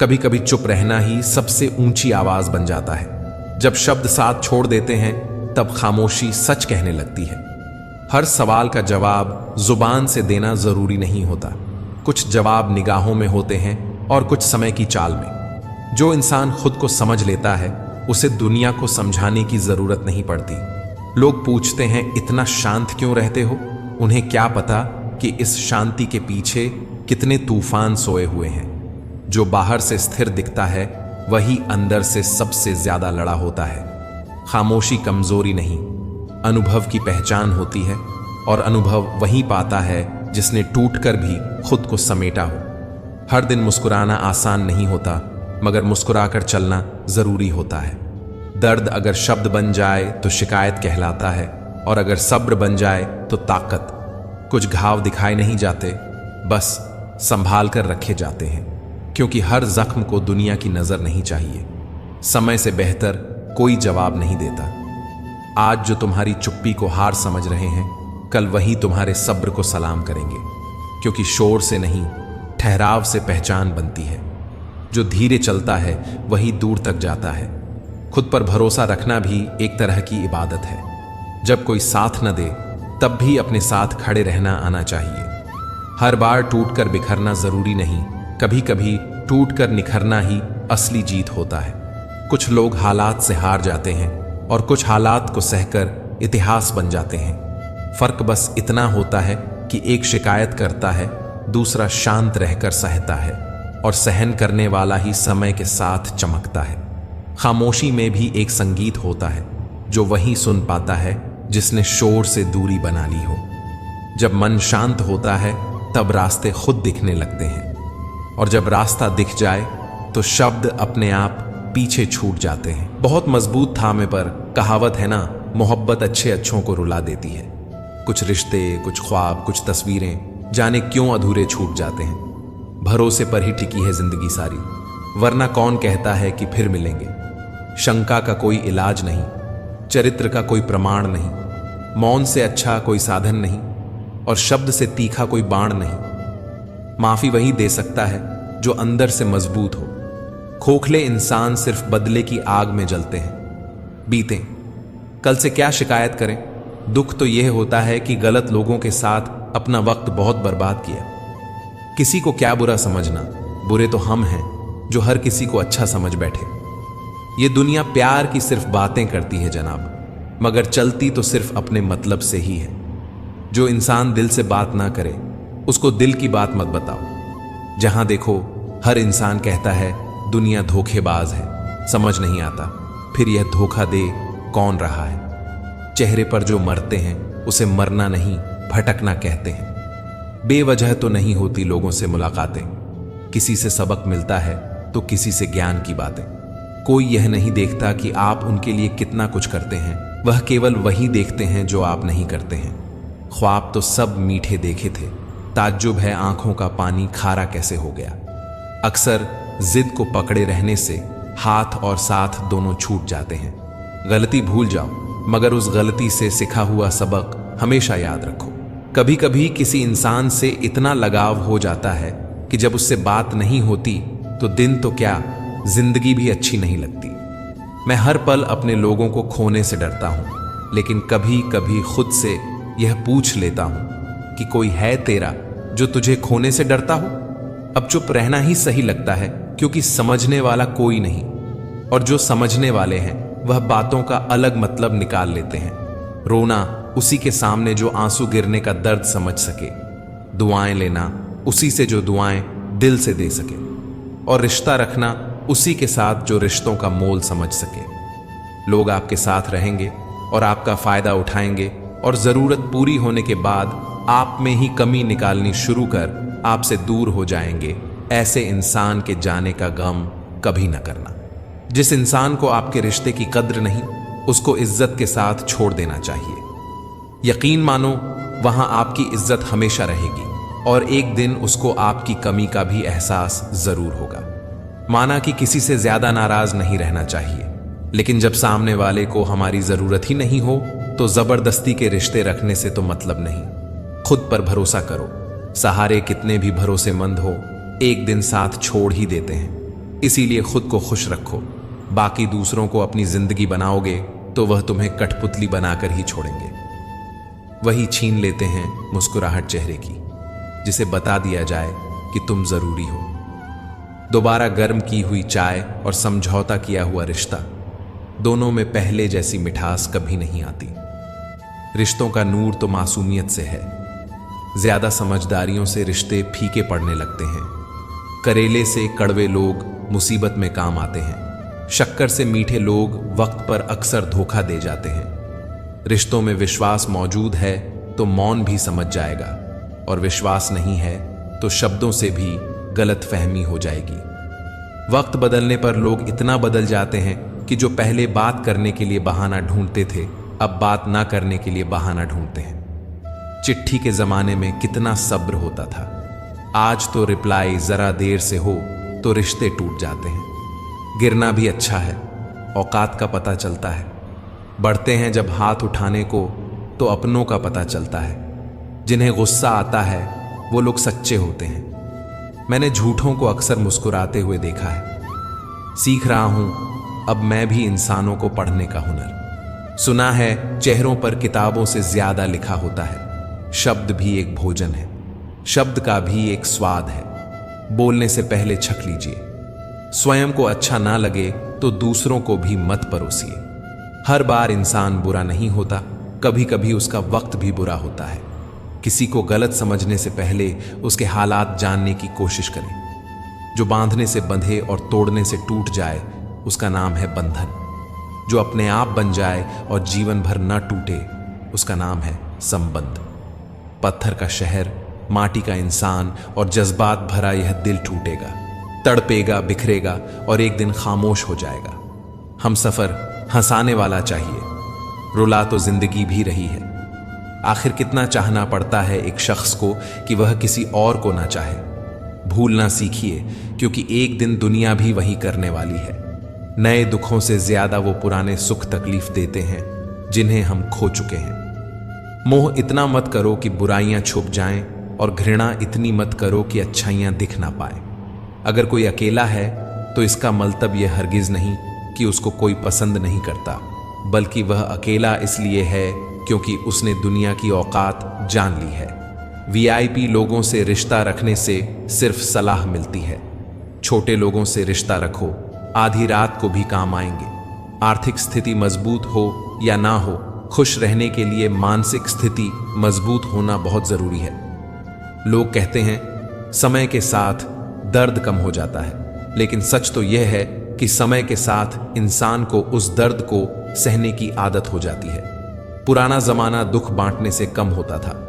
कभी कभी चुप रहना ही सबसे ऊंची आवाज बन जाता है। जब शब्द साथ छोड़ देते हैं तब खामोशी सच कहने लगती है। हर सवाल का जवाब जुबान से देना जरूरी नहीं होता। कुछ जवाब निगाहों में होते हैं और कुछ समय की चाल में। जो इंसान खुद को समझ लेता है उसे दुनिया को समझाने की जरूरत नहीं पड़ती। लोग पूछते हैं इतना शांत क्यों रहते हो? उन्हें क्या पता कि इस शांति के पीछे कितने तूफान सोए हुए हैं। जो बाहर से स्थिर दिखता है वही अंदर से सबसे ज्यादा लड़ा होता है। खामोशी कमजोरी नहीं, अनुभव की पहचान होती है और अनुभव वही पाता है जिसने टूटकर भी खुद को समेटा हो। हर दिन मुस्कुराना आसान नहीं होता, मगर मुस्कुराकर चलना जरूरी होता है। दर्द अगर शब्द बन जाए तो शिकायत कहलाता है, और अगर सब्र बन जाए तो ताकत। कुछ घाव दिखाए नहीं जाते, बस संभाल कर रखे जाते हैं, क्योंकि हर जख्म को दुनिया की नजर नहीं चाहिए। समय से बेहतर कोई जवाब नहीं देता। आज जो तुम्हारी चुप्पी को हार समझ रहे हैं, कल वही तुम्हारे सब्र को सलाम करेंगे, क्योंकि शोर से नहीं ठहराव से पहचान बनती है। जो धीरे चलता है वही दूर तक जाता है। खुद पर भरोसा रखना भी एक तरह की इबादत है। जब कोई साथ न दे तब भी अपने साथ खड़े रहना आना चाहिए। हर बार टूटकर बिखरना जरूरी नहीं, कभी कभी टूटकर निखरना ही असली जीत होता है। कुछ लोग हालात से हार जाते हैं और कुछ हालात को सहकर इतिहास बन जाते हैं। फर्क बस इतना होता है कि एक शिकायत करता है, दूसरा शांत रहकर सहता है, और सहन करने वाला ही समय के साथ चमकता है। खामोशी में भी एक संगीत होता है जो वही सुन पाता है जिसने शोर से दूरी बना ली हो। जब मन शांत होता है तब रास्ते खुद दिखने लगते हैं, और जब रास्ता दिख जाए तो शब्द अपने आप पीछे छूट जाते हैं। बहुत मजबूत थामे पर कहावत है ना, मोहब्बत अच्छे अच्छों को रुला देती है। कुछ रिश्ते, कुछ ख्वाब, कुछ तस्वीरें जाने क्यों अधूरे छूट जाते हैं। भरोसे पर ही टिकी है जिंदगी सारी, वरना कौन कहता है कि फिर मिलेंगे। शंका का कोई इलाज नहीं, चरित्र का कोई प्रमाण नहीं, मौन से अच्छा कोई साधन नहीं, और शब्द से तीखा कोई बाण नहीं। माफी वही दे सकता है जो अंदर से मजबूत हो। खोखले इंसान सिर्फ बदले की आग में जलते हैं। बीतें, कल से क्या शिकायत करें। दुख तो यह होता है कि गलत लोगों के साथ अपना वक्त बहुत बर्बाद किया। किसी को क्या बुरा समझना, बुरे तो हम हैं जो हर किसी को अच्छा समझ बैठे। ये दुनिया प्यार की सिर्फ बातें करती है जनाब, मगर चलती तो सिर्फ अपने मतलब से ही है। जो इंसान दिल से बात ना करे उसको दिल की बात मत बताओ। जहां देखो हर इंसान कहता है दुनिया धोखेबाज है, समझ नहीं आता फिर यह धोखा दे कौन रहा है। चेहरे पर जो मरते हैं उसे मरना नहीं भटकना कहते हैं। बेवजह तो नहीं होती लोगों से मुलाकातें, किसी से सबक मिलता है तो किसी से ज्ञान की बातें। कोई यह नहीं देखता कि आप उनके लिए कितना कुछ करते हैं, वह केवल वही देखते हैं जो आप नहीं करते हैं। ख्वाब तो सब मीठे देखे थे, ताज्जुब है आंखों का पानी खारा कैसे हो गया। अक्सर जिद को पकड़े रहने से हाथ और साथ दोनों छूट जाते हैं। गलती भूल जाओ, मगर उस गलती से सीखा हुआ सबक हमेशा याद रखो। कभी कभी किसी इंसान से इतना लगाव हो जाता है कि जब उससे बात नहीं होती तो दिन तो क्या जिंदगी भी अच्छी नहीं लगती। मैं हर पल अपने लोगों को खोने से डरता हूं, लेकिन कभी कभी खुद से यह पूछ लेता हूं कि कोई है तेरा जो तुझे खोने से डरता हो। अब चुप रहना ही सही लगता है, क्योंकि समझने वाला कोई नहीं, और जो समझने वाले हैं वह बातों का अलग मतलब निकाल लेते हैं। रोना उसी के सामने जो आंसू गिरने का दर्द समझ सके, दुआएं लेना उसी से जो दुआएं दिल से दे सके, और रिश्ता रखना उसी के साथ जो रिश्तों का मोल समझ सके। लोग आपके साथ रहेंगे और आपका फायदा उठाएंगे, और जरूरत पूरी होने के बाद आप में ही कमी निकालनी शुरू कर आपसे दूर हो जाएंगे। ऐसे इंसान के जाने का गम कभी न करना। जिस इंसान को आपके रिश्ते की कद्र नहीं, उसको इज्जत के साथ छोड़ देना चाहिए। यकीन मानो वहां आपकी इज्जत हमेशा रहेगी, और एक दिन उसको आपकी कमी का भी एहसास जरूर होगा। माना कि किसी से ज्यादा नाराज नहीं रहना चाहिए, लेकिन जब सामने वाले को हमारी जरूरत ही नहीं हो तो जबरदस्ती के रिश्ते रखने से तो मतलब नहीं। खुद पर भरोसा करो। सहारे कितने भी भरोसेमंद हो, एक दिन साथ छोड़ ही देते हैं। इसीलिए खुद को खुश रखो। बाकी दूसरों को अपनी जिंदगी बनाओगे तो वह तुम्हें कठपुतली बनाकर ही छोड़ेंगे। वही छीन लेते हैं मुस्कुराहट चेहरे की, जिसे बता दिया जाए कि तुम जरूरी हो। दोबारा गर्म की हुई चाय और समझौता किया हुआ रिश्ता, दोनों में पहले जैसी मिठास कभी नहीं आती। रिश्तों का नूर तो मासूमियत से है। ज्यादा समझदारियों से रिश्ते फीके पड़ने लगते हैं। करेले से कड़वे लोग मुसीबत में काम आते हैं। शक्कर से मीठे लोग वक्त पर अक्सर धोखा दे जाते हैं। रिश्तों में विश्वास मौजूद है तो मौन भी समझ जाएगा, और विश्वास नहीं है तो शब्दों से भी गलतफहमी हो जाएगी। वक्त बदलने पर लोग इतना बदल जाते हैं कि जो पहले बात करने के लिए बहाना ढूंढते थे, अब बात ना करने के लिए बहाना ढूंढते हैं। चिट्ठी के जमाने में कितना सब्र होता था। आज तो रिप्लाई जरा देर से हो तो रिश्ते टूट जाते हैं। गिरना भी अच्छा है, औकात का पता चलता है। बढ़ते हैं जब हाथ उठाने को तो अपनों का पता चलता है। जिन्हें गुस्सा आता है वो लोग सच्चे होते हैं। मैंने झूठों को अक्सर मुस्कुराते हुए देखा है। सीख रहा हूं अब मैं भी इंसानों को पढ़ने का हुनर। सुना है चेहरों पर किताबों से ज्यादा लिखा होता है। शब्द भी एक भोजन है, शब्द का भी एक स्वाद है। बोलने से पहले छक लीजिए। स्वयं को अच्छा ना लगे तो दूसरों को भी मत परोसिए। हर बार इंसान बुरा नहीं होता, कभी कभी उसका वक्त भी बुरा होता है। किसी को गलत समझने से पहले उसके हालात जानने की कोशिश करें। जो बांधने से बंधे और तोड़ने से टूट जाए उसका नाम है बंधन। जो अपने आप बन जाए और जीवन भर न टूटे उसका नाम है संबंध। पत्थर का शहर, माटी का इंसान और जज्बात भरा यह दिल टूटेगा, तड़पेगा, बिखरेगा और एक दिन खामोश हो जाएगा। हम सफर हंसाने वाला चाहिए, रुला तो जिंदगी भी रही है। आखिर कितना चाहना पड़ता है एक शख्स को कि वह किसी और को ना चाहे। भूलना सीखिए, क्योंकि एक दिन दुनिया भी वही करने वाली है। नए दुखों से ज्यादा वो पुराने सुख तकलीफ देते हैं जिन्हें हम खो चुके हैं। मोह इतना मत करो कि बुराइयां छुप जाएं, और घृणा इतनी मत करो कि अच्छाइयां दिख ना पाए। अगर कोई अकेला है तो इसका मतलब यह हरगिज नहीं कि उसको कोई पसंद नहीं करता, बल्कि वह अकेला इसलिए है क्योंकि उसने दुनिया की औकात जान ली है। वीआईपी लोगों से रिश्ता रखने से सिर्फ सलाह मिलती है। छोटे लोगों से रिश्ता रखो, आधी रात को भी काम आएंगे। आर्थिक स्थिति मजबूत हो या ना हो, खुश रहने के लिए मानसिक स्थिति मजबूत होना बहुत जरूरी है। लोग कहते हैं समय के साथ दर्द कम हो जाता है, लेकिन सच तो यह है कि समय के साथ इंसान को उस दर्द को सहने की आदत हो जाती है। पुराना जमाना दुख बांटने से कम होता था।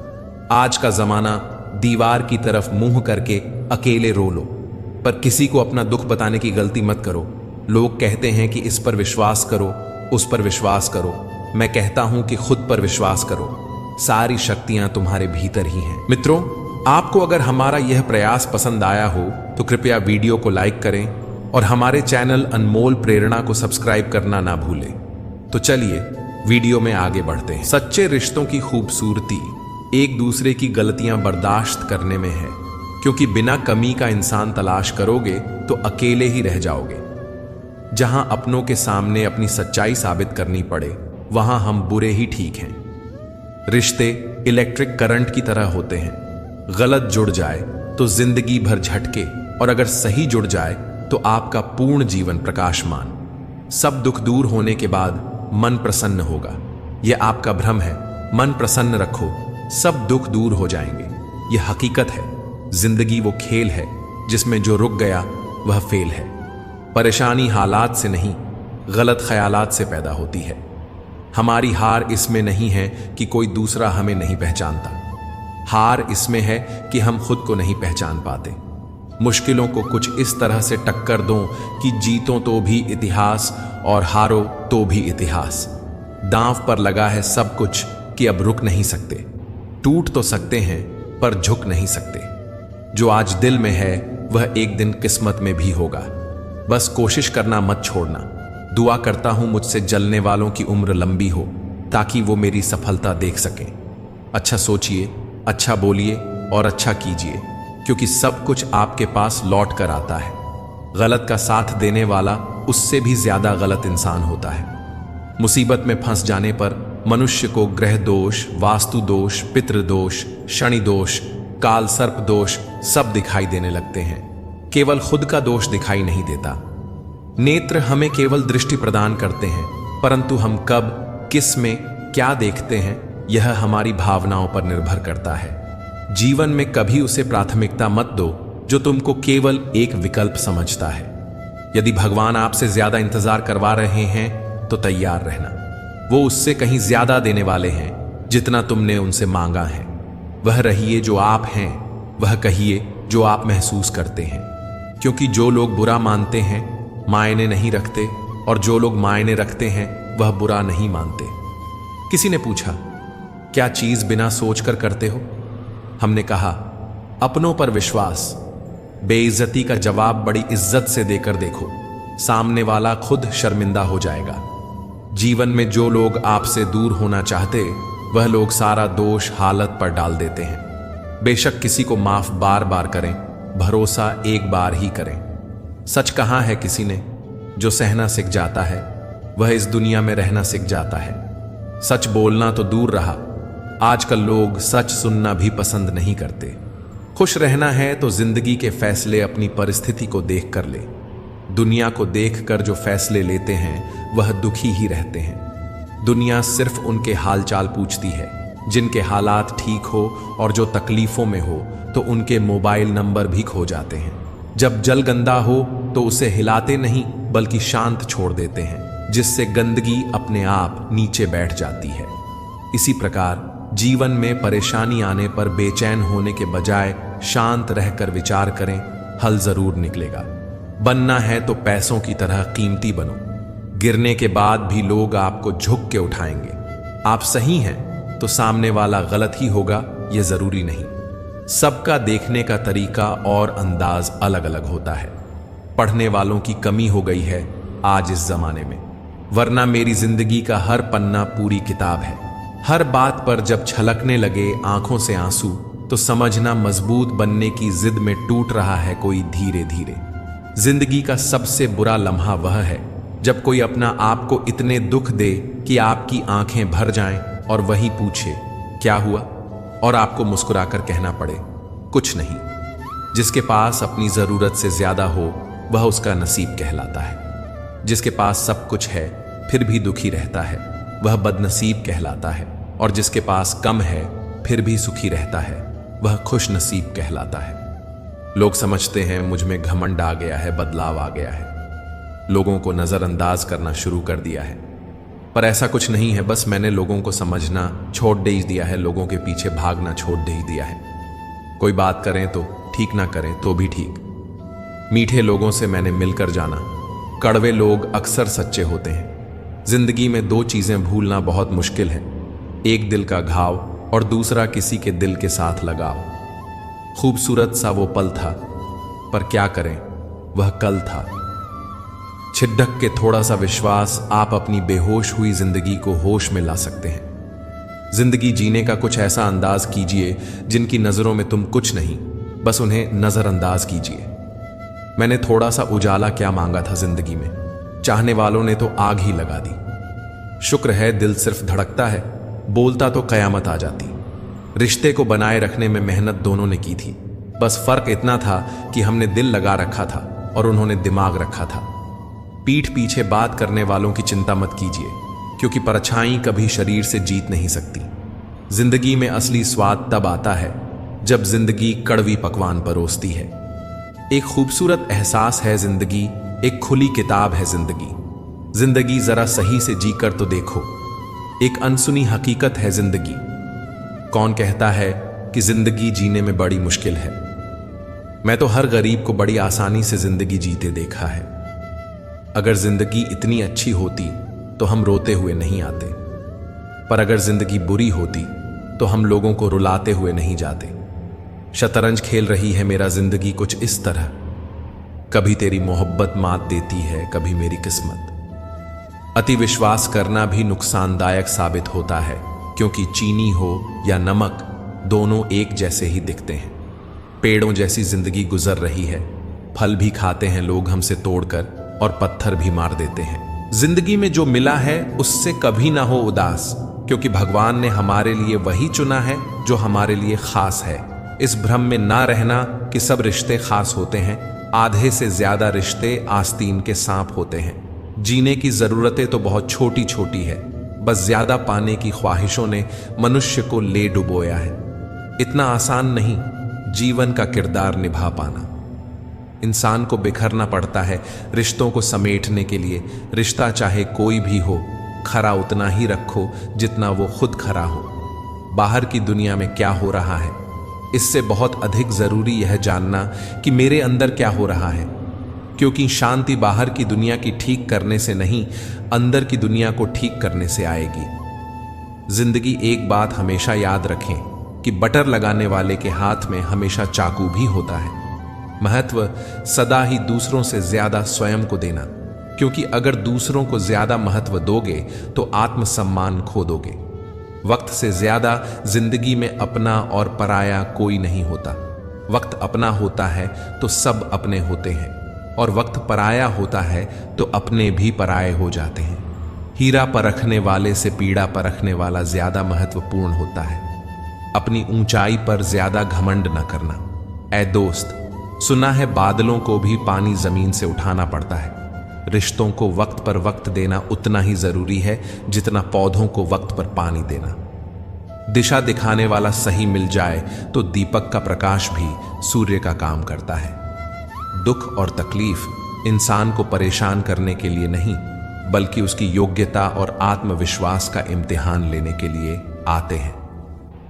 आज का जमाना दीवार की तरफ मुंह करके अकेले रो लो, पर किसी को अपना दुख बताने की गलती मत करो। लोग कहते हैं कि इस पर विश्वास करो, उस पर विश्वास करो। मैं कहता हूं कि खुद पर विश्वास करो। सारी शक्तियां तुम्हारे भीतर ही हैं। मित्रों, आपको अगर हमारा यह प्रयास पसंद आया हो तो कृपया वीडियो को लाइक करें और हमारे चैनल अनमोल प्रेरणा को सब्सक्राइब करना ना भूलें। तो चलिए वीडियो में आगे बढ़ते हैं। सच्चे रिश्तों की खूबसूरती एक दूसरे की गलतियां बर्दाश्त करने में है, क्योंकि बिना कमी का इंसान तलाश करोगे तो अकेले ही रह जाओगे। जहां अपनों के सामने अपनी सच्चाई साबित करनी पड़े वहां हम बुरे ही ठीक हैं। रिश्ते इलेक्ट्रिक करंट की तरह होते हैं। गलत जुड़ जाए तो जिंदगी भर झटके, और अगर सही जुड़ जाए तो आपका पूर्ण जीवन प्रकाशमान। सब दुख दूर होने के बाद मन प्रसन्न होगा, यह आपका भ्रम है। मन प्रसन्न रखो, सब दुख दूर हो जाएंगे। यह हकीकत है। जिंदगी वो खेल है जिसमें जो रुक गया वह फेल है। परेशानी हालात से नहीं, गलत ख्यालात से पैदा होती है। हमारी हार इसमें नहीं है कि कोई दूसरा हमें नहीं पहचानता। हार इसमें है कि हम खुद को नहीं पहचान पाते। मुश्किलों को कुछ इस तरह से टक्कर दो कि जीतो तो भी इतिहास और हारो तो भी इतिहास। दांव पर लगा है सब कुछ कि अब रुक नहीं सकते। टूट तो सकते हैं पर झुक नहीं सकते। जो आज दिल में है वह एक दिन किस्मत में भी होगा। बस कोशिश करना मत छोड़ना। दुआ करता हूं मुझसे जलने वालों की उम्र लंबी हो, ताकि वो मेरी सफलता देख सकें। अच्छा सोचिए, अच्छा बोलिए और अच्छा कीजिए, क्योंकि सब कुछ आपके पास लौट कर आता है। गलत का साथ देने वाला उससे भी ज्यादा गलत इंसान होता है। मुसीबत में फंस जाने पर मनुष्य को ग्रह दोष, वास्तु दोष, पितृ दोष, शनि दोष, काल सर्प दोष सब दिखाई देने लगते हैं। केवल खुद का दोष दिखाई नहीं देता। नेत्र हमें केवल दृष्टि प्रदान करते हैं, परंतु हम कब, किस में क्या देखते हैं यह हमारी भावनाओं पर निर्भर करता है। जीवन में कभी उसे प्राथमिकता मत दो जो तुमको केवल एक विकल्प समझता है। यदि भगवान आपसे ज्यादा इंतजार करवा रहे हैं तो तैयार रहना। वो उससे कहीं ज्यादा देने वाले हैं जितना तुमने उनसे मांगा है। वह रहिए जो आप हैं, वह कहिए जो आप महसूस करते हैं। क्योंकि जो लोग बुरा मानते हैं मायने नहीं रखते, और जो लोग मायने रखते हैं वह बुरा नहीं मानते। किसी ने पूछा, क्या चीज बिना सोचकर करते हो? हमने कहा, अपनों पर विश्वास। बेइज्जती का जवाब बड़ी इज्जत से देकर देखो, सामने वाला खुद शर्मिंदा हो जाएगा। जीवन में जो लोग आपसे दूर होना चाहते, वह लोग सारा दोष हालत पर डाल देते हैं। बेशक किसी को माफ बार बार करें, भरोसा एक बार ही करें। सच कहा है किसी ने, जो सहना सीख जाता है वह इस दुनिया में रहना सीख जाता है। सच बोलना तो दूर रहा, आजकल लोग सच सुनना भी पसंद नहीं करते। खुश रहना है तो जिंदगी के फैसले अपनी परिस्थिति को देख कर ले। दुनिया को देखकर जो फैसले लेते हैं वह दुखी ही रहते हैं। दुनिया सिर्फ उनके हालचाल पूछती है जिनके हालात ठीक हो, और जो तकलीफों में हो तो उनके मोबाइल नंबर भी खो जाते हैं। जब जल गंदा हो तो उसे हिलाते नहीं बल्कि शांत छोड़ देते हैं, जिससे गंदगी अपने आप नीचे बैठ जाती है। इसी प्रकार जीवन में परेशानी आने पर बेचैन होने के बजाय शांत रहकर विचार करें, हल जरूर निकलेगा। बनना है तो पैसों की तरह कीमती बनो। गिरने के बाद भी लोग आपको झुक के उठाएंगे। आप सही हैं तो सामने वाला गलत ही होगा, यह जरूरी नहीं। सबका देखने का तरीका और अंदाज अलग अलग होता है। पढ़ने वालों की कमी हो गई है आज इस जमाने में, वरना मेरी जिंदगी का हर पन्ना पूरी किताब है। हर बात पर जब छलकने लगे आंखों से आंसू, तो समझना मजबूत बनने की जिद में टूट रहा है कोई धीरे धीरे। जिंदगी का सबसे बुरा लम्हा वह है जब कोई अपना आप को इतने दुख दे कि आपकी आंखें भर जाएं और वही पूछे क्या हुआ, और आपको मुस्कुराकर कहना पड़े कुछ नहीं। जिसके पास अपनी जरूरत से ज्यादा हो वह उसका नसीब कहलाता है। जिसके पास सब कुछ है फिर भी दुखी रहता है वह बदनसीब कहलाता है, और जिसके पास कम है फिर भी सुखी रहता है वह खुश नसीब कहलाता है। लोग समझते हैं मुझ में घमंड आ गया है, बदलाव आ गया है, लोगों को नजरअंदाज करना शुरू कर दिया है। पर ऐसा कुछ नहीं है, बस मैंने लोगों को समझना छोड़ दे दिया है, लोगों के पीछे भागना छोड़ दे दिया है। कोई बात करें तो ठीक ना करें तो भी ठीक। मीठे लोगों से मैंने मिलकर जाना, कड़वे लोग अक्सर सच्चे होते हैं। जिंदगी में दो चीजें भूलना बहुत मुश्किल है, एक दिल का घाव और दूसरा किसी के दिल के साथ लगाव। खूबसूरत सा वो पल था, पर क्या करें वह कल था। छिटक के थोड़ा सा विश्वास आप अपनी बेहोश हुई जिंदगी को होश में ला सकते हैं। जिंदगी जीने का कुछ ऐसा अंदाज कीजिए जिनकी नजरों में तुम कुछ नहीं, बस उन्हें नजरअंदाज कीजिए। मैंने थोड़ा सा उजाला क्या मांगा था जिंदगी में, चाहने वालों ने तो आग ही लगा दी। शुक्र है दिल सिर्फ धड़कता है, बोलता तो कयामत आ जाती। रिश्ते को बनाए रखने में मेहनत दोनों ने की थी, बस फर्क इतना था कि हमने दिल लगा रखा था और उन्होंने दिमाग रखा था। पीठ पीछे बात करने वालों की चिंता मत कीजिए, क्योंकि परछाई कभी शरीर से जीत नहीं सकती। जिंदगी में असली स्वाद तब आता है जब जिंदगी कड़वी पकवान परोसती है। एक खूबसूरत एहसास है जिंदगी, एक खुली किताब है जिंदगी। जिंदगी जरा सही से जीकर तो देखो, एक अनसुनी हकीकत है जिंदगी। कौन कहता है कि जिंदगी जीने में बड़ी मुश्किल है? मैं तो हर गरीब को बड़ी आसानी से जिंदगी जीते देखा है। अगर जिंदगी इतनी अच्छी होती तो हम रोते हुए नहीं आते, पर अगर जिंदगी बुरी होती तो हम लोगों को रुलाते हुए नहीं जाते। शतरंज खेल रही है मेरा जिंदगी कुछ इस तरह, कभी तेरी मोहब्बत मात देती है, कभी मेरी किस्मत। अति विश्वास करना भी नुकसानदायक साबित होता है, क्योंकि चीनी हो या नमक दोनों एक जैसे ही दिखते हैं। पेड़ों जैसी जिंदगी गुजर रही है, फल भी खाते हैं लोग हमसे तोड़कर और पत्थर भी मार देते हैं। जिंदगी में जो मिला है उससे कभी ना हो उदास, क्योंकि भगवान ने हमारे लिए वही चुना है जो हमारे लिए खास है। इस भ्रम में ना रहना कि सब रिश्ते खास होते हैं। आधे से ज्यादा रिश्ते आस्तीन के सांप होते हैं। जीने की जरूरतें तो बहुत छोटी छोटी है, बस ज्यादा पाने की ख्वाहिशों ने मनुष्य को ले डुबोया है। इतना आसान नहीं जीवन का किरदार निभा पाना। इंसान को बिखरना पड़ता है रिश्तों को समेटने के लिए। रिश्ता चाहे कोई भी हो, खरा उतना ही रखो जितना वो खुद खरा हो। बाहर की दुनिया में क्या हो रहा है, इससे बहुत अधिक जरूरी यह जानना कि मेरे अंदर क्या हो रहा है, क्योंकि शांति बाहर की दुनिया की ठीक करने से नहीं, अंदर की दुनिया को ठीक करने से आएगी। जिंदगी एक बात हमेशा याद रखें कि बटर लगाने वाले के हाथ में हमेशा चाकू भी होता है। महत्व सदा ही दूसरों से ज्यादा स्वयं को देना, क्योंकि अगर दूसरों को ज्यादा महत्व दोगे तो आत्मसम्मान खो दोगे। वक्त से ज्यादा जिंदगी में अपना और पराया कोई नहीं होता। वक्त अपना होता है तो सब अपने होते हैं, और वक्त पराया होता है तो अपने भी पराये हो जाते हैं। हीरा परखने वाले से पीड़ा परखने वाला ज्यादा महत्वपूर्ण होता है। अपनी ऊंचाई पर ज्यादा घमंड न करना। ऐ दोस्त, सुना है बादलों को भी पानी जमीन से उठाना पड़ता है। रिश्तों को वक्त पर वक्त देना उतना ही जरूरी है जितना पौधों को वक्त पर पानी देना। दिशा दिखाने वाला सही मिल जाए तो दीपक का प्रकाश भी सूर्य का काम करता है। दुख और तकलीफ इंसान को परेशान करने के लिए नहीं, बल्कि उसकी योग्यता और आत्मविश्वास का इम्तिहान लेने के लिए आते हैं।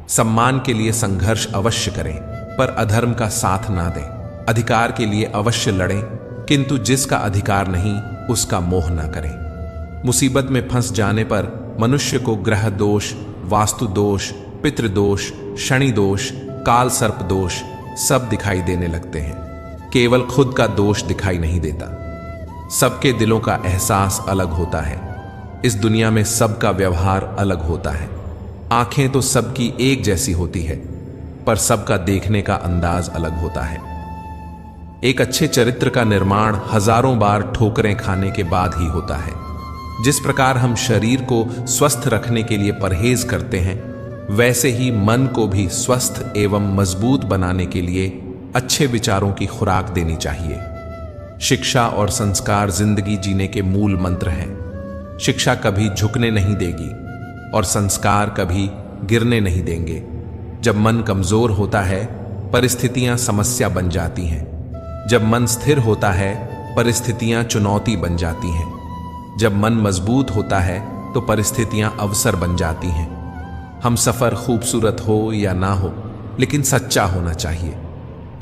सम्मान के लिए संघर्ष अवश्य करें, पर अधर्म का साथ ना दें। अधिकार के लिए अवश्य लड़ें, किंतु जिसका अधिकार नहीं उसका मोह ना करें। मुसीबत में फंस जाने पर मनुष्य को ग्रह दोष, वास्तु दोष, पितृदोष, शनि दोष, काल सर्प दोष सब दिखाई देने लगते हैं। केवल खुद का दोष दिखाई नहीं देता। सबके दिलों का एहसास अलग होता है। इस दुनिया में सबका व्यवहार अलग होता है। आंखें तो सबकी एक जैसी होती है, पर सबका देखने का अंदाज अलग होता है। एक अच्छे चरित्र का निर्माण हजारों बार ठोकरें खाने के बाद ही होता है। जिस प्रकार हम शरीर को स्वस्थ रखने के लिए परहेज करते हैं, वैसे ही मन को भी स्वस्थ एवं मजबूत बनाने के लिए अच्छे विचारों की खुराक देनी चाहिए। शिक्षा और संस्कार जिंदगी जीने के मूल मंत्र हैं। शिक्षा कभी झुकने नहीं देगी और संस्कार कभी गिरने नहीं देंगे। जब मन कमजोर होता है, परिस्थितियां समस्या बन जाती हैं। जब मन स्थिर होता है, परिस्थितियां चुनौती बन जाती हैं। जब मन मजबूत होता है तो परिस्थितियां अवसर बन जाती हैं। हम सफर खूबसूरत हो या ना हो, लेकिन सच्चा होना चाहिए।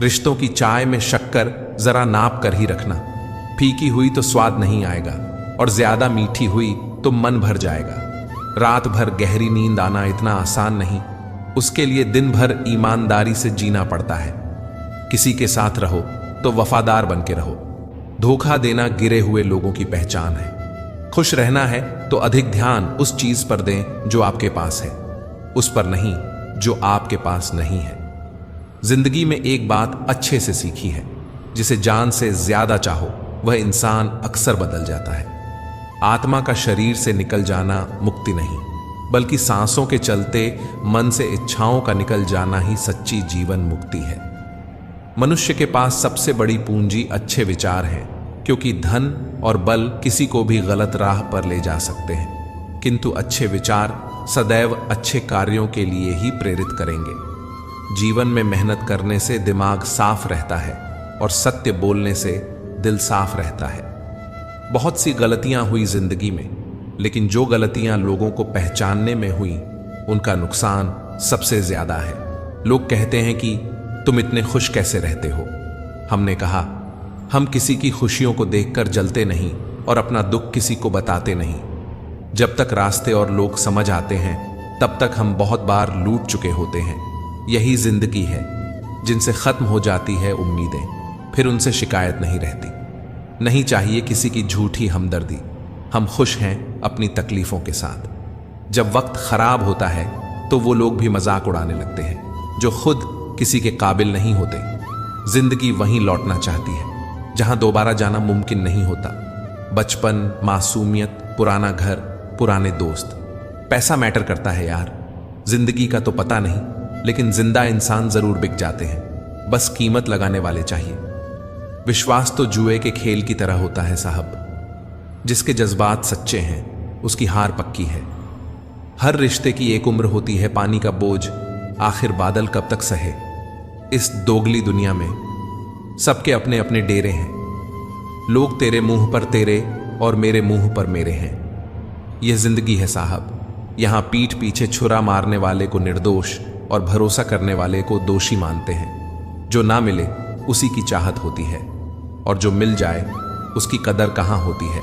रिश्तों की चाय में शक्कर जरा नाप कर ही रखना। फीकी हुई तो स्वाद नहीं आएगा, और ज्यादा मीठी हुई तो मन भर जाएगा। रात भर गहरी नींद आना इतना आसान नहीं, उसके लिए दिन भर ईमानदारी से जीना पड़ता है। किसी के साथ रहो तो वफादार बन के रहो। धोखा देना गिरे हुए लोगों की पहचान है। खुश रहना है तो अधिक ध्यान उस चीज पर दें जो आपके पास है, उस पर नहीं जो आपके पास नहीं है। जिंदगी में एक बात अच्छे से सीखी है, जिसे जान से ज्यादा चाहो वह इंसान अक्सर बदल जाता है। आत्मा का शरीर से निकल जाना मुक्ति नहीं, बल्कि सांसों के चलते मन से इच्छाओं का निकल जाना ही सच्ची जीवन मुक्ति है। मनुष्य के पास सबसे बड़ी पूंजी अच्छे विचार हैं, क्योंकि धन और बल किसी को भी गलत राह पर ले जा सकते हैं, किंतु अच्छे विचार सदैव अच्छे कार्यों के लिए ही प्रेरित करेंगे। जीवन में मेहनत करने से दिमाग साफ रहता है और सत्य बोलने से दिल साफ रहता है। बहुत सी गलतियां हुई जिंदगी में, लेकिन जो गलतियां लोगों को पहचानने में हुई, उनका नुकसान सबसे ज्यादा है। लोग कहते हैं कि तुम इतने खुश कैसे रहते हो। हमने कहा, हम किसी की खुशियों को देखकर जलते नहीं और अपना दुख किसी को बताते नहीं। जब तक रास्ते और लोग समझ आते हैं, तब तक हम बहुत बार लूट चुके होते हैं। यही जिंदगी है, जिनसे खत्म हो जाती है उम्मीदें, फिर उनसे शिकायत नहीं रहती। नहीं चाहिए किसी की झूठी हमदर्दी। हम खुश हैं अपनी तकलीफों के साथ। जब वक्त खराब होता है तो वो लोग भी मजाक उड़ाने लगते हैं जो खुद किसी के काबिल नहीं होते। जिंदगी वहीं लौटना चाहती है जहां दोबारा जाना मुमकिन नहीं होता। बचपन, मासूमियत, पुराना घर, पुराने दोस्त। पैसा मैटर करता है यार, जिंदगी का तो पता नहीं, लेकिन जिंदा इंसान जरूर बिक जाते हैं, बस कीमत लगाने वाले चाहिए। विश्वास तो जुए के खेल की तरह होता है साहब, जिसके जज्बात सच्चे हैं उसकी हार पक्की है। हर रिश्ते की एक उम्र होती है, पानी का बोझ आखिर बादल कब तक सहे। इस दोगली दुनिया में सबके अपने अपने डेरे हैं, लोग तेरे मुंह पर तेरे और मेरे मुंह पर मेरे हैं। यह जिंदगी है साहब, यहां पीठ पीछे छुरा मारने वाले को निर्दोष और भरोसा करने वाले को दोषी मानते हैं। जो ना मिले उसी की चाहत होती है, और जो मिल जाए उसकी कदर कहां होती है।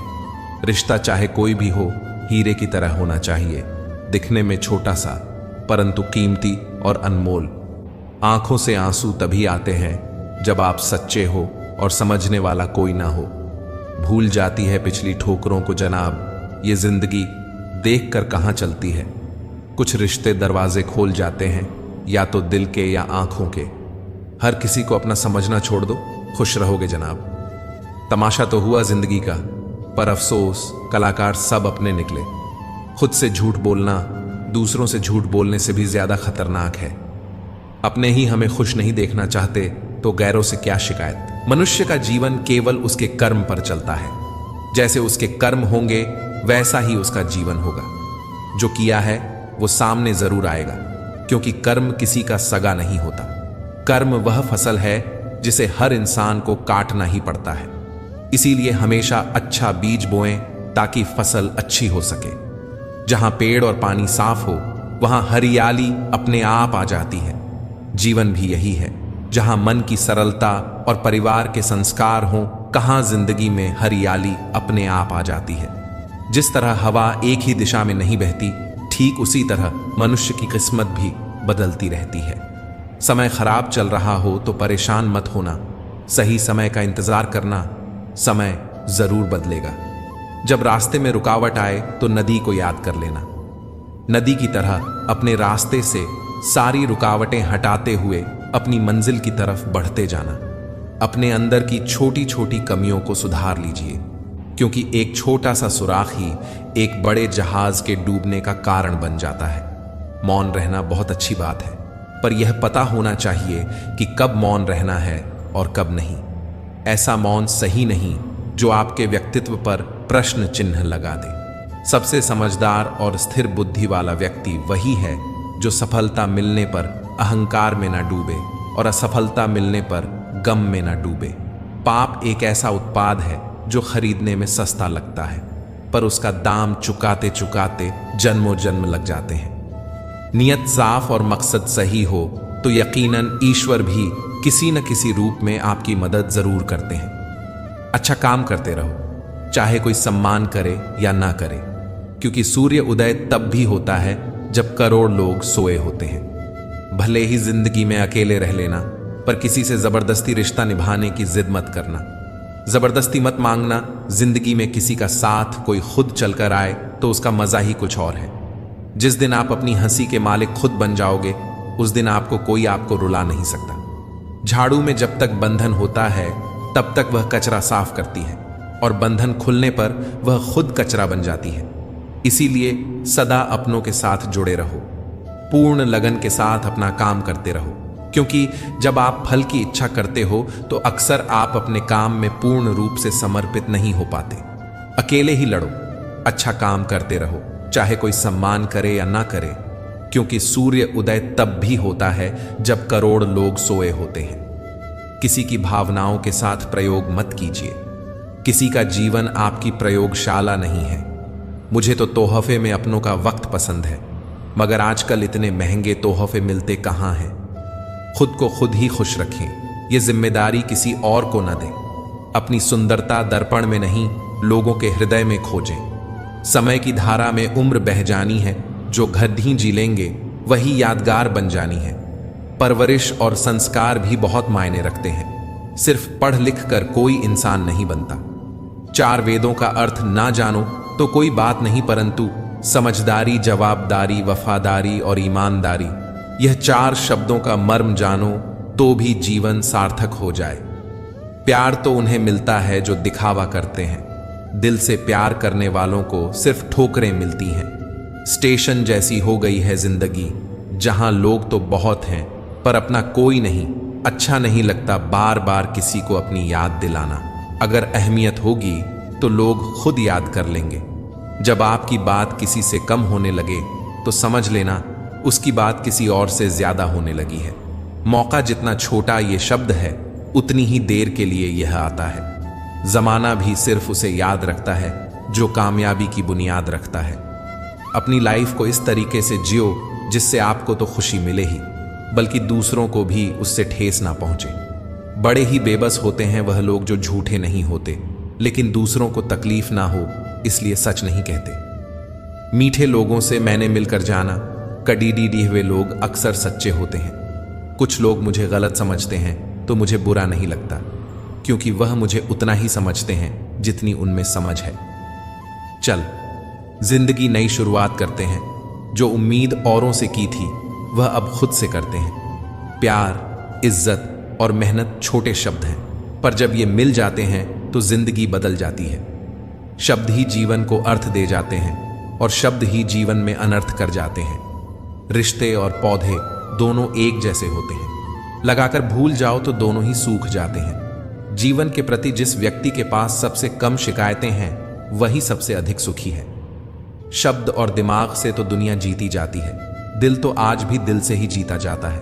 रिश्ता चाहे कोई भी हो, हीरे की तरह होना चाहिए, दिखने में छोटा सा परंतु कीमती और अनमोल। आंखों से आंसू तभी आते हैं जब आप सच्चे हो और समझने वाला कोई ना हो। भूल जाती है पिछली ठोकरों को जनाब, ये जिंदगी देख कर कहां चलती है। कुछ रिश्ते दरवाजे खोल जाते हैं, या तो दिल के या आंखों के। हर किसी को अपना समझना छोड़ दो, खुश रहोगे जनाब। तमाशा तो हुआ जिंदगी का, पर अफसोस कलाकार सब अपने निकले। खुद से झूठ बोलना दूसरों से झूठ बोलने से भी ज्यादा खतरनाक है। अपने ही हमें खुश नहीं देखना चाहते तो गैरों से क्या शिकायत। मनुष्य का जीवन केवल उसके कर्म पर चलता है, जैसे उसके कर्म होंगे वैसा ही उसका जीवन होगा। जो किया है वो सामने जरूर आएगा, क्योंकि कर्म किसी का सगा नहीं होता। कर्म वह फसल है जिसे हर इंसान को काटना ही पड़ता है। इसीलिए हमेशा अच्छा बीज बोएं ताकि फसल अच्छी हो सके। जहां पेड़ और पानी साफ हो वहां हरियाली अपने आप आ जाती है। जीवन भी यही है, जहां मन की सरलता और परिवार के संस्कार हों, कहां जिंदगी में हरियाली अपने आप आ जाती है। जिस तरह हवा एक ही दिशा में नहीं बहती, ठीक उसी तरह मनुष्य की किस्मत भी बदलती रहती है। समय खराब चल रहा हो तो परेशान मत होना, सही समय का इंतजार करना, समय जरूर बदलेगा। जब रास्ते में रुकावट आए तो नदी को याद कर लेना। नदी की तरह अपने रास्ते से सारी रुकावटें हटाते हुए अपनी मंजिल की तरफ बढ़ते जाना। अपने अंदर की छोटी छोटी कमियों को सुधार लीजिए, क्योंकि एक छोटा सा सुराख ही एक बड़े जहाज के डूबने का कारण बन जाता है। मौन रहना बहुत अच्छी बात है, पर यह पता होना चाहिए कि कब मौन रहना है और कब नहीं। ऐसा मौन सही नहीं जो आपके व्यक्तित्व पर प्रश्न चिन्ह लगा दे। सबसे समझदार और स्थिर बुद्धि वाला व्यक्ति वही है जो सफलता मिलने पर अहंकार में ना डूबे और असफलता मिलने पर गम में ना डूबे। पाप एक ऐसा उत्पाद है जो खरीदने में सस्ता लगता है, पर उसका दाम चुकाते चुकाते जन्मों जन्म लग जाते हैं। नियत साफ और मकसद सही हो तो यकीनन ईश्वर भी किसी न किसी रूप में आपकी मदद जरूर करते हैं। अच्छा काम करते रहो, चाहे कोई सम्मान करे या ना करे, क्योंकि सूर्य उदय तब भी होता है जब करोड़ लोग सोए होते हैं। भले ही जिंदगी में अकेले रह लेना, पर किसी से जबरदस्ती रिश्ता निभाने की जिद मत करना। जबरदस्ती मत मांगना। जिंदगी में किसी का साथ कोई खुद चलकर आए तो उसका मजा ही कुछ और है। जिस दिन आप अपनी हंसी के मालिक खुद बन जाओगे, उस दिन आपको कोई आपको रुला नहीं सकता। झाड़ू में जब तक बंधन होता है तब तक वह कचरा साफ करती है, और बंधन खुलने पर वह खुद कचरा बन जाती है। इसीलिए सदा अपनों के साथ जुड़े रहो, पूर्ण लगन के साथ अपना काम करते रहो, क्योंकि जब आप फल की इच्छा करते हो तो अक्सर आप अपने काम में पूर्ण रूप से समर्पित नहीं हो पाते। अकेले ही लड़ो, अच्छा काम करते रहो, चाहे कोई सम्मान करे या ना करे, क्योंकि सूर्य उदय तब भी होता है जब करोड़ लोग सोए होते हैं। किसी की भावनाओं के साथ प्रयोग मत कीजिए। किसी का जीवन आपकी प्रयोगशाला नहीं है। मुझे तो तोहफे में अपनों का वक्त पसंद है, मगर आजकल इतने महंगे तोहफे मिलते कहाँ हैं। खुद को खुद ही खुश रखें, ये जिम्मेदारी किसी और को न दें। अपनी सुंदरता दर्पण में नहीं, लोगों के हृदय में खोजें। समय की धारा में उम्र बह जानी है, जो गद्दी जी लेंगे वही यादगार बन जानी है। परवरिश और संस्कार भी बहुत मायने रखते हैं। सिर्फ पढ़ लिख कर कोई इंसान नहीं बनता। 4 वेदों का अर्थ ना जानो तो कोई बात नहीं, परंतु समझदारी, जवाबदारी, वफादारी और ईमानदारी, यह 4 शब्दों का मर्म जानो तो भी जीवन सार्थक हो जाए। प्यार तो उन्हें मिलता है जो दिखावा करते हैं। दिल से प्यार करने वालों को सिर्फ ठोकरें मिलती हैं। स्टेशन जैसी हो गई है जिंदगी, जहां लोग तो बहुत हैं पर अपना कोई नहीं। अच्छा नहीं लगता बार बार किसी को अपनी याद दिलाना। अगर अहमियत होगी तो लोग खुद याद कर लेंगे। जब आपकी बात किसी से कम होने लगे तो समझ लेना उसकी बात किसी और से ज्यादा होने लगी है। मौका जितना छोटा ये शब्द है, उतनी ही देर के लिए यह आता है। जमाना भी सिर्फ उसे याद रखता है जो कामयाबी की बुनियाद रखता है। अपनी लाइफ को इस तरीके से जियो जिससे आपको तो खुशी मिले ही, बल्कि दूसरों को भी उससे ठेस ना पहुंचे। बड़े ही बेबस होते हैं वह लोग जो झूठे नहीं होते, लेकिन दूसरों को तकलीफ ना हो इसलिए सच नहीं कहते। मीठे लोगों से मैंने मिलकर जाना, कड़ीडी हुए लोग अक्सर सच्चे होते हैं। कुछ लोग मुझे गलत समझते हैं तो मुझे बुरा नहीं लगता, क्योंकि वह मुझे उतना ही समझते हैं जितनी उनमें समझ है। चल, जिंदगी नई शुरुआत करते हैं। जो उम्मीद औरों से की थी वह अब खुद से करते हैं। प्यार, इज्जत और मेहनत छोटे शब्द हैं, पर जब ये मिल जाते हैं तो जिंदगी बदल जाती है। शब्द ही जीवन को अर्थ दे जाते हैं और शब्द ही जीवन में अनर्थ कर जाते हैं। रिश्ते और पौधे दोनों एक जैसे होते हैं, लगाकर भूल जाओ तो दोनों ही सूख जाते हैं। जीवन के प्रति जिस व्यक्ति के पास सबसे कम शिकायतें हैं वही सबसे अधिक सुखी है। शब्द और दिमाग से तो दुनिया जीती जाती है, दिल तो आज भी दिल से ही जीता जाता है।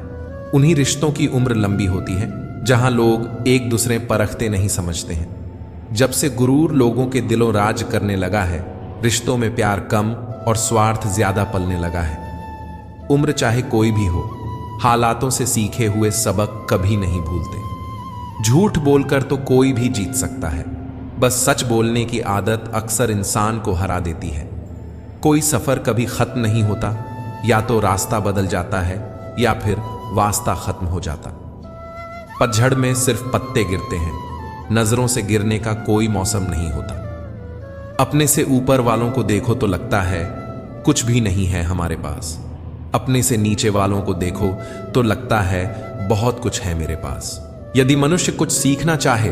उन्हीं रिश्तों की उम्र लंबी होती है जहां लोग एक दूसरे परखते नहीं समझते हैं। जब से गुरूर लोगों के दिलों राज करने लगा है, रिश्तों में प्यार कम और स्वार्थ ज्यादा पलने लगा है। उम्र चाहे कोई भी हो, हालातों से सीखे हुए सबक कभी नहीं भूलते। झूठ बोलकर तो कोई भी जीत सकता है, बस सच बोलने की आदत अक्सर इंसान को हरा देती है। कोई सफर कभी खत्म नहीं होता, या तो रास्ता बदल जाता है या फिर वास्ता खत्म हो जाता। पतझड़ में सिर्फ पत्ते गिरते हैं, नजरों से गिरने का कोई मौसम नहीं होता। अपने से ऊपर वालों को देखो तो लगता है कुछ भी नहीं है हमारे पास। अपने से नीचे वालों को देखो तो लगता है बहुत कुछ है मेरे पास। यदि मनुष्य कुछ सीखना चाहे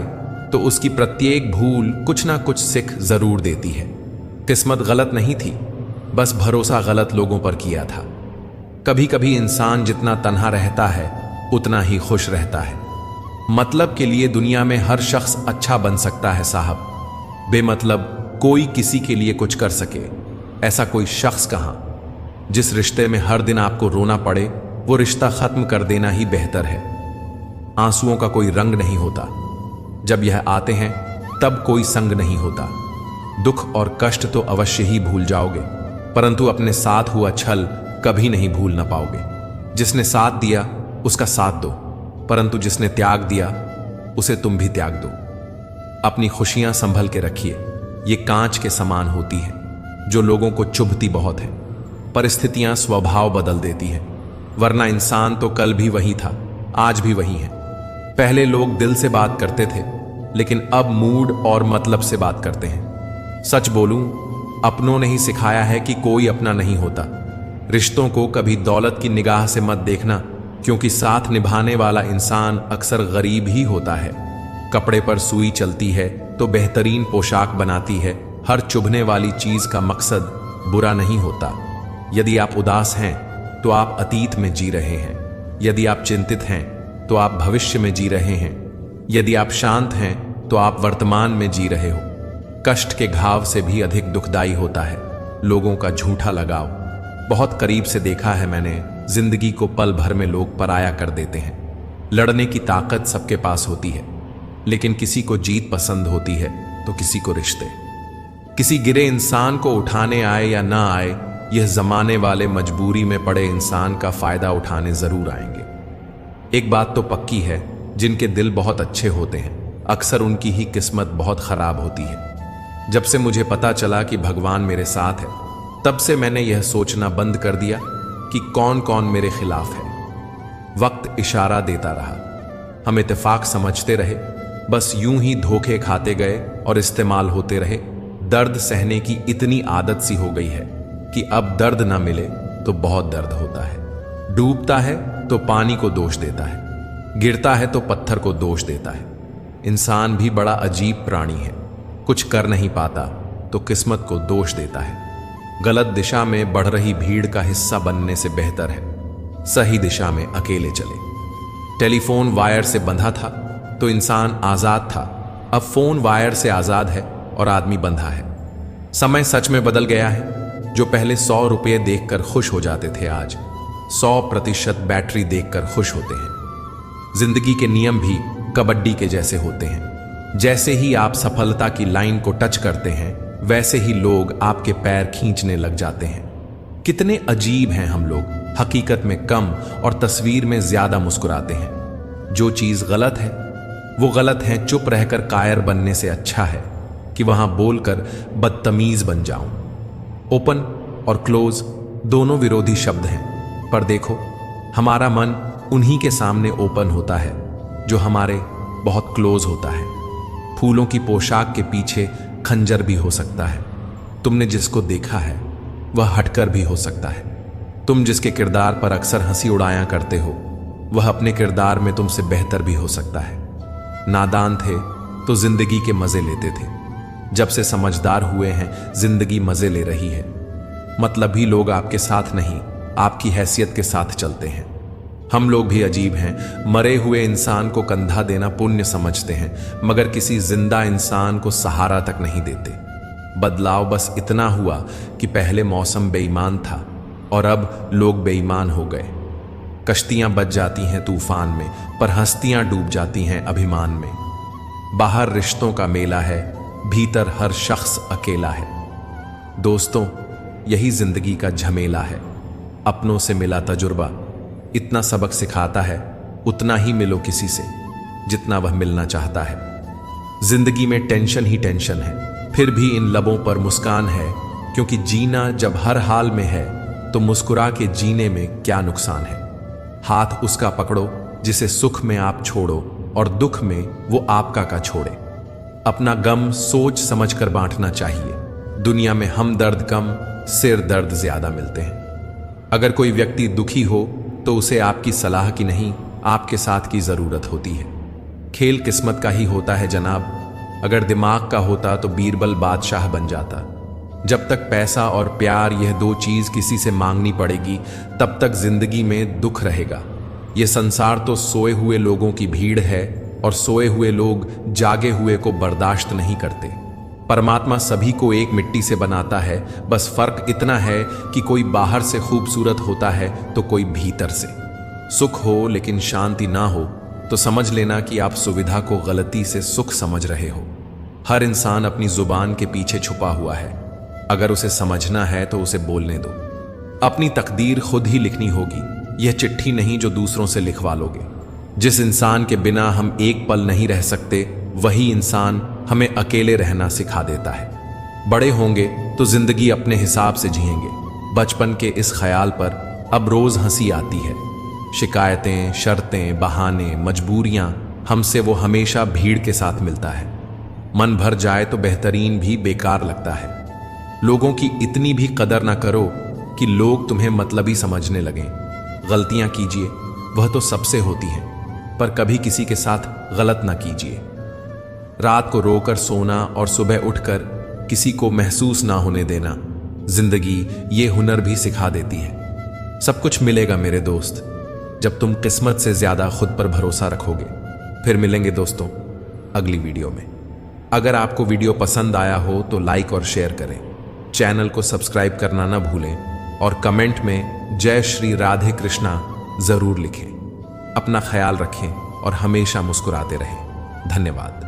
तो उसकी प्रत्येक भूल कुछ ना कुछ सिख जरूर देती है। किस्मत गलत नहीं थी, बस भरोसा गलत लोगों पर किया था। कभी कभी इंसान जितना तन्हा रहता है उतना ही खुश रहता है। मतलब के लिए दुनिया में हर शख्स अच्छा बन सकता है साहब। बेमतलब कोई किसी के लिए कुछ कर सके, ऐसा कोई शख्स कहां। जिस रिश्ते में हर दिन आपको रोना पड़े वो रिश्ता खत्म कर देना ही बेहतर है। आंसुओं का कोई रंग नहीं होता, जब यह आते हैं तब कोई संग नहीं होता। दुख और कष्ट तो अवश्य ही भूल जाओगे, परंतु अपने साथ हुआ छल कभी नहीं भूल ना पाओगे। जिसने साथ दिया उसका साथ दो, परंतु जिसने त्याग दिया उसे तुम भी त्याग दो। अपनी खुशियां संभल के रखिए, ये कांच के समान होती है जो लोगों को चुभती बहुत है। परिस्थितियां स्वभाव बदल देती हैं, वरना इंसान तो कल भी वही था, आज भी वही है। पहले लोग दिल से बात करते थे, लेकिन अब मूड और मतलब से बात करते हैं। सच बोलूं, अपनों ने ही सिखाया है कि कोई अपना नहीं होता। रिश्तों को कभी दौलत की निगाह से मत देखना, क्योंकि साथ निभाने वाला इंसान अक्सर गरीब ही होता है। कपड़े पर सुई चलती है तो बेहतरीन पोशाक बनाती है। हर चुभने वाली चीज का मकसद बुरा नहीं होता। यदि आप उदास हैं तो आप अतीत में जी रहे हैं, यदि आप चिंतित हैं तो आप भविष्य में जी रहे हैं, यदि आप शांत हैं तो आप वर्तमान में जी रहे हो। कष्ट के घाव से भी अधिक दुखदाई होता है लोगों का झूठा लगाव। बहुत करीब से देखा है मैंने, जिंदगी को पल भर में लोग पराया कर देते हैं। लड़ने की ताकत सबके पास होती है, लेकिन किसी को जीत पसंद होती है तो किसी को रिश्ते। किसी गिरे इंसान को उठाने आए या ना आए, यह जमाने वाले मजबूरी में पड़े इंसान का फायदा उठाने जरूर आएंगे। एक बात तो पक्की है, जिनके दिल बहुत अच्छे होते हैं अक्सर उनकी ही किस्मत बहुत खराब होती है। जब से मुझे पता चला कि भगवान मेरे साथ है, तब से मैंने यह सोचना बंद कर दिया कि कौन कौन मेरे खिलाफ है। वक्त इशारा देता रहा, हम इत्तेफाक समझते रहे, बस यूं ही धोखे खाते गए और इस्तेमाल होते रहे। दर्द सहने की इतनी आदत सी हो गई है कि अब दर्द ना मिले तो बहुत दर्द होता है। डूबता है तो पानी को दोष देता है, गिरता है तो पत्थर को दोष देता है। इंसान भी बड़ा अजीब प्राणी है। कुछ कर नहीं पाता तो किस्मत को दोष देता है। गलत दिशा में बढ़ रही भीड़ का हिस्सा बनने से बेहतर है सही दिशा में अकेले चले। टेलीफोन वायर से बंधा था तो इंसान आजाद था, अब फोन वायर से आजाद है और आदमी बंधा है। समय सच में बदल गया है। जो पहले 100 रुपये देखकर खुश हो जाते थे, आज 100% बैटरी देखकर खुश होते हैं। जिंदगी के नियम भी कबड्डी के जैसे होते हैं। जैसे ही आप सफलता की लाइन को टच करते हैं, वैसे ही लोग आपके पैर खींचने लग जाते हैं। कितने अजीब हैं हम लोग, हकीकत में कम और तस्वीर में ज्यादा मुस्कुराते हैं। जो चीज गलत है वो गलत है। चुप रहकर कायर बनने से अच्छा है कि वहां बोलकर बदतमीज बन जाऊं। ओपन और क्लोज दोनों विरोधी शब्द हैं, पर देखो हमारा मन उन्हीं के सामने ओपन होता है जो हमारे बहुत क्लोज होता है। फूलों की पोशाक के पीछे खंजर भी हो सकता है। तुमने जिसको देखा है वह हटकर भी हो सकता है। तुम जिसके किरदार पर अक्सर हंसी उड़ाया करते हो, वह अपने किरदार में तुमसे बेहतर भी हो सकता है। नादान थे तो जिंदगी के मजे लेते थे, जब से समझदार हुए हैं जिंदगी मजे ले रही है। मतलबी लोग आपके साथ नहीं, आपकी हैसियत के साथ चलते हैं। हम लोग भी अजीब हैं। मरे हुए इंसान को कंधा देना पुण्य समझते हैं, मगर किसी जिंदा इंसान को सहारा तक नहीं देते। बदलाव बस इतना हुआ कि पहले मौसम बेईमान था और अब लोग बेईमान हो गए। कश्तियां बच जाती हैं तूफान में, पर हस्तियां डूब जाती हैं अभिमान में। बाहर रिश्तों का मेला है, भीतर हर शख्स अकेला है। दोस्तों, यही जिंदगी का झमेला है। अपनों से मिला तजुर्बा इतना सबक सिखाता है, उतना ही मिलो किसी से जितना वह मिलना चाहता है। जिंदगी में टेंशन ही टेंशन है, फिर भी इन लबों पर मुस्कान है, क्योंकि जीना जब हर हाल में है तो मुस्कुरा के जीने में क्या नुकसान है। हाथ उसका पकड़ो जिसे सुख में आप छोड़ो और दुख में वो आपका का छोड़े। अपना गम सोच समझकर बांटना चाहिए। दुनिया में हम दर्द कम, सिर दर्द ज्यादा मिलते हैं। अगर कोई व्यक्ति दुखी हो तो उसे आपकी सलाह की नहीं, आपके साथ की जरूरत होती है। खेल किस्मत का ही होता है जनाब। अगर दिमाग का होता तो बीरबल बादशाह बन जाता। जब तक पैसा और प्यार यह दो चीज किसी से मांगनी पड़ेगी, तब तक जिंदगी में दुख रहेगा। यह संसार तो सोए हुए लोगों की भीड़ है और सोए हुए लोग जागे हुए को बर्दाश्त नहीं करते। परमात्मा सभी को एक मिट्टी से बनाता है, बस फर्क इतना है कि कोई बाहर से खूबसूरत होता है तो कोई भीतर से। सुख हो लेकिन शांति ना हो तो समझ लेना कि आप सुविधा को गलती से सुख समझ रहे हो। हर इंसान अपनी जुबान के पीछे छुपा हुआ है। अगर उसे समझना है तो उसे बोलने दो। अपनी तकदीर खुद ही लिखनी होगी, यह चिट्ठी नहीं जो दूसरों से लिखवा लोगे। जिस इंसान के बिना हम एक पल नहीं रह सकते, वही इंसान हमें अकेले रहना सिखा देता है। बड़े होंगे तो जिंदगी अपने हिसाब से जिएंगे। बचपन के इस ख्याल पर अब रोज हंसी आती है। शिकायतें, शर्तें, बहाने, मजबूरियां, हमसे वो हमेशा भीड़ के साथ मिलता है। मन भर जाए तो बेहतरीन भी बेकार लगता है। लोगों की इतनी भी कदर ना करो कि लोग तुम्हें मतलबी समझने लगें। गलतियां कीजिए, वह तो सबसे होती हैं, पर कभी किसी के साथ गलत ना कीजिए। रात को रोकर सोना और सुबह उठकर किसी को महसूस ना होने देना, जिंदगी ये हुनर भी सिखा देती है। सब कुछ मिलेगा मेरे दोस्त, जब तुम किस्मत से ज्यादा खुद पर भरोसा रखोगे। फिर मिलेंगे दोस्तों अगली वीडियो में। अगर आपको वीडियो पसंद आया हो तो लाइक और शेयर करें, चैनल को सब्सक्राइब करना ना भूलें और कमेंट में जय श्री राधे कृष्णा जरूर लिखें। अपना ख्याल रखें और हमेशा मुस्कुराते रहें। धन्यवाद।